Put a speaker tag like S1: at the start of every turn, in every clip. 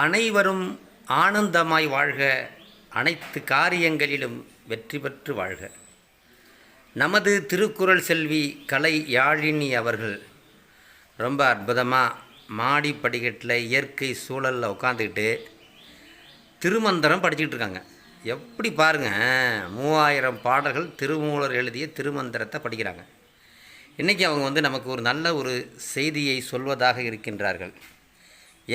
S1: அனைவரும் ஆனந்தமாய் வாழ்க, அனைத்து காரியங்களிலும் வெற்றி பெற்று வாழ்க. நமது திருக்குறள் செல்வி கலை யாழினி அவர்கள் ரொம்ப அற்புதமாக மாடி படிக்கட்டில் இயற்கை சூழலில் உட்காந்துக்கிட்டு திருமந்திரம் படிச்சுக்கிட்டு இருக்காங்க. எப்படி பாருங்கள், 3000 பாடல்கள் திருமூலர் எழுதிய திருமந்திரத்தை படிக்கிறாங்க. இன்றைக்கி அவங்க நமக்கு ஒரு நல்ல ஒரு செய்தியை சொல்வதாக இருக்கின்றார்கள்.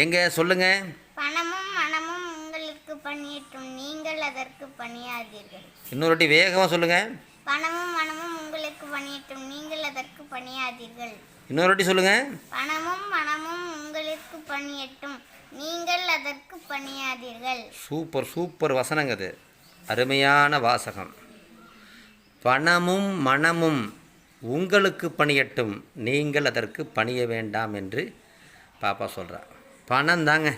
S1: எங்க சொல்லுங்கள்.
S2: பணமும் மனமும் உங்களுக்கு பணியட்டும், நீங்கள் அதற்கு பணியாதீர்கள்.
S1: இன்னொரு வாட்டி வேகமாக சொல்லுங்கள்.
S2: பணமும் மனமும் உங்களுக்கு பணியட்டும், நீங்கள் அதற்கு பணியாதீர்கள்.
S1: இன்னொரு வாட்டி சொல்லுங்கள்.
S2: பணமும் மனமும் உங்களுக்கு பணியட்டும், நீங்கள் அதற்கு பணியாதீர்கள்.
S1: சூப்பர் சூப்பர் வசனங்க, அது அருமையான வாசகம். பணமும் மனமும் உங்களுக்கு பணியட்டும், நீங்கள் அதற்கு பணிய வேண்டாம் என்று பாப்பா சொல்கிறார். பணம் தாங்க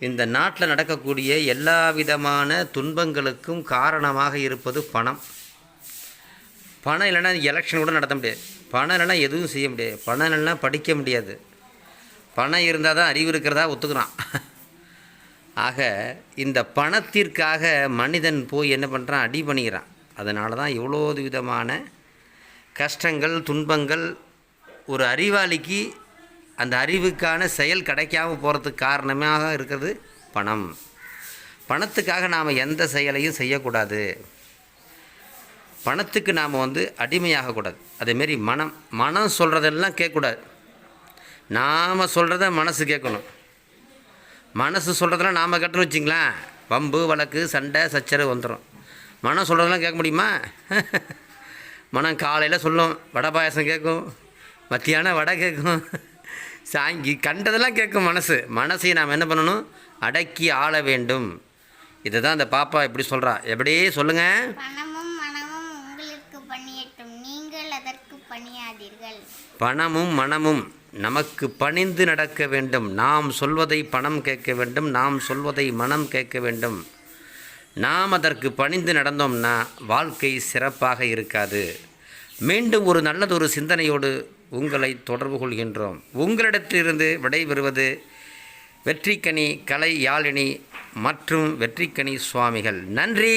S1: இந்த நாட்டில் நடக்கக்கூடிய எல்லா விதமான துன்பங்களுக்கும் காரணமாக இருப்பது பணம். பணம் இல்லைன்னா எலெக்ஷன் கூட நடத்த முடியாது, பணம் இல்லைன்னா எதுவும் செய்ய முடியாது, பணம் இல்லைன்னா படிக்க முடியாது, பணம் இருந்தால் தான் அறிவு இருக்கிறதா ஒத்துக்கிறான். ஆக இந்த பணத்திற்காக மனிதன் போய் என்ன பண்ணுறான், அடி பண்ணிக்கிறான். அதனால தான் இவ்வளோ விதமான கஷ்டங்கள் துன்பங்கள். ஒரு அறிவாளிக்கு அந்த அறிவுக்கான செயல் கிடைக்காமல் போகிறதுக்கு காரணமாக இருக்கிறது பணம். பணத்துக்காக நாம் எந்த செயலையும் செய்யக்கூடாது, பணத்துக்கு நாம் அடிமையாகக்கூடாது. அதேமாரி மனம் சொல்கிறதெல்லாம் கேட்கக்கூடாது, நாம் சொல்கிறத மனசு கேட்கணும். மனசு சொல்கிறதெல்லாம் நாம் கேட்டோன்னு வச்சிங்களேன், வம்பு வழக்கு சண்டை சச்சரவு வந்துடும். மனம் சொல்கிறதெல்லாம் கேட்க முடியுமா? மனம் காலையில் சொல்லும் வடை பாயசம் கேட்கும், மத்தியானம் வடை கேட்கும், சாங்கி கண்டதெல்லாம் கேட்கும். மனசை நாம் என்ன பண்ணணும், அடக்கி ஆள வேண்டும். இதை தான் அந்த பாப்பா எப்படி சொல்கிறா. எப்படியே சொல்லுங்கள்.
S2: பணமும் மனமும் உங்களுக்கு பணியட்டும், நீங்கள் அதற்கு பணியாதீர்கள்.
S1: பணமும் மனமும் நமக்கு பணிந்து நடக்க வேண்டும். நாம் சொல்வதை பணம் கேட்க வேண்டும், நாம் சொல்வதை மனம் கேட்க வேண்டும். நாம் அதற்கு பணிந்து நடந்தோம்னா வாழ்க்கை சிறப்பாக இருக்காது. மீண்டும் ஒரு நல்லதொரு சிந்தனையோடு உங்களை தொடர்பு கொள்கின்றோம். உங்களிடத்திலிருந்து விடைபெறுவது வெற்றிக்கனி கலை யாழினி மற்றும் வெற்றிக்கனி சுவாமிகள். நன்றி.